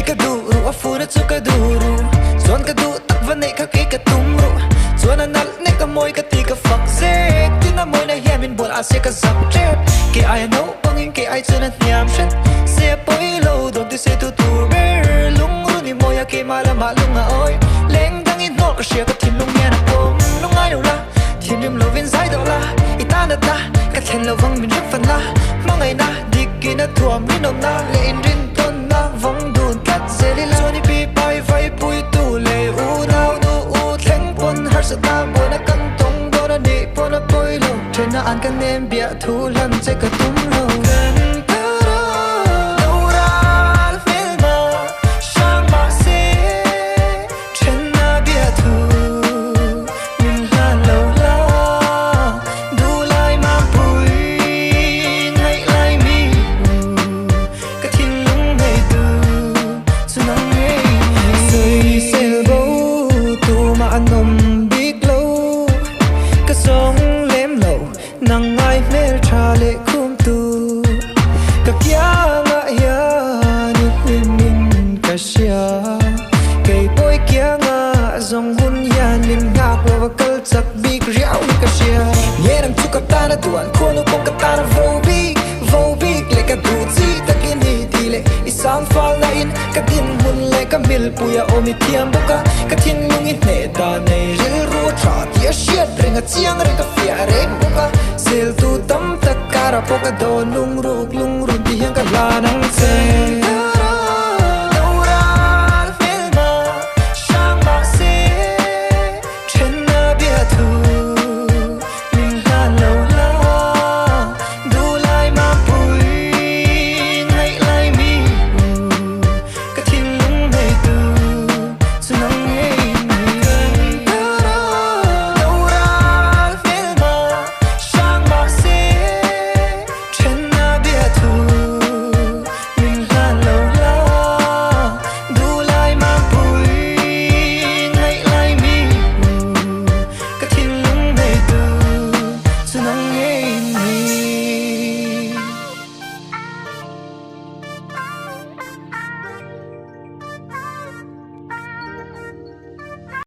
กระดูรู้ว่าฟูนะจุกระดูรู้ส่วนกระดูตักวันนี้เขาเกะกระตุ้มรู้ส่วนนั้นนี่ก็มวยกะตีก็ฝักเซกที่น่ามวยในเฮียมินบวชอาเซียก็สับเจ็บเกะไอ้โน่ปังยิงเกะไอ้เจนั้นยามฉันเสียปอยโลดนที่เสียตัวตัวเบอร์ลุงรู้นี่มวยเกะมาละมาลุงอ่ะโอยเล่งดังอินโน่ก็เชียร์ก็ทิ้งลุงเนี่ยนะผมลุงไงดูละทีมริมโลวินไซด์ตัวละอีตาหน้าตาก็เห็นเราวังมินริบฟันละมองไงนะดิกินนะถ่วมรินนนะเล่นรินต้นนะวังดูนกัดเซลิลาส่วนนี้ปีไปไฟปุยตู้เล่อูนาวดูอูเทงปนฮัสตาบนกันตรงโดนนี่ปนปุยโลเทน่าอ่านกันเนมเบียทูลันใจก็ตุ้มโลnang ai mer chale kum tu ka kya nga ya ni min ka sia kai boy kya nga zong hun ya nin nga wa kal chak big riau ka sia ye nam chu ka ta na tuan ko no ko ka ta na vo big le ka du chi ta kin ni ti le I sam fal na in ka tin hun le ka mil pu ya o mi thiam boka ka thin lung in ne da nei ril ro tha ti shit ring a chiang re ka fia re boka sel tu tam tak kara poka do lung ruk ti hiang ka la na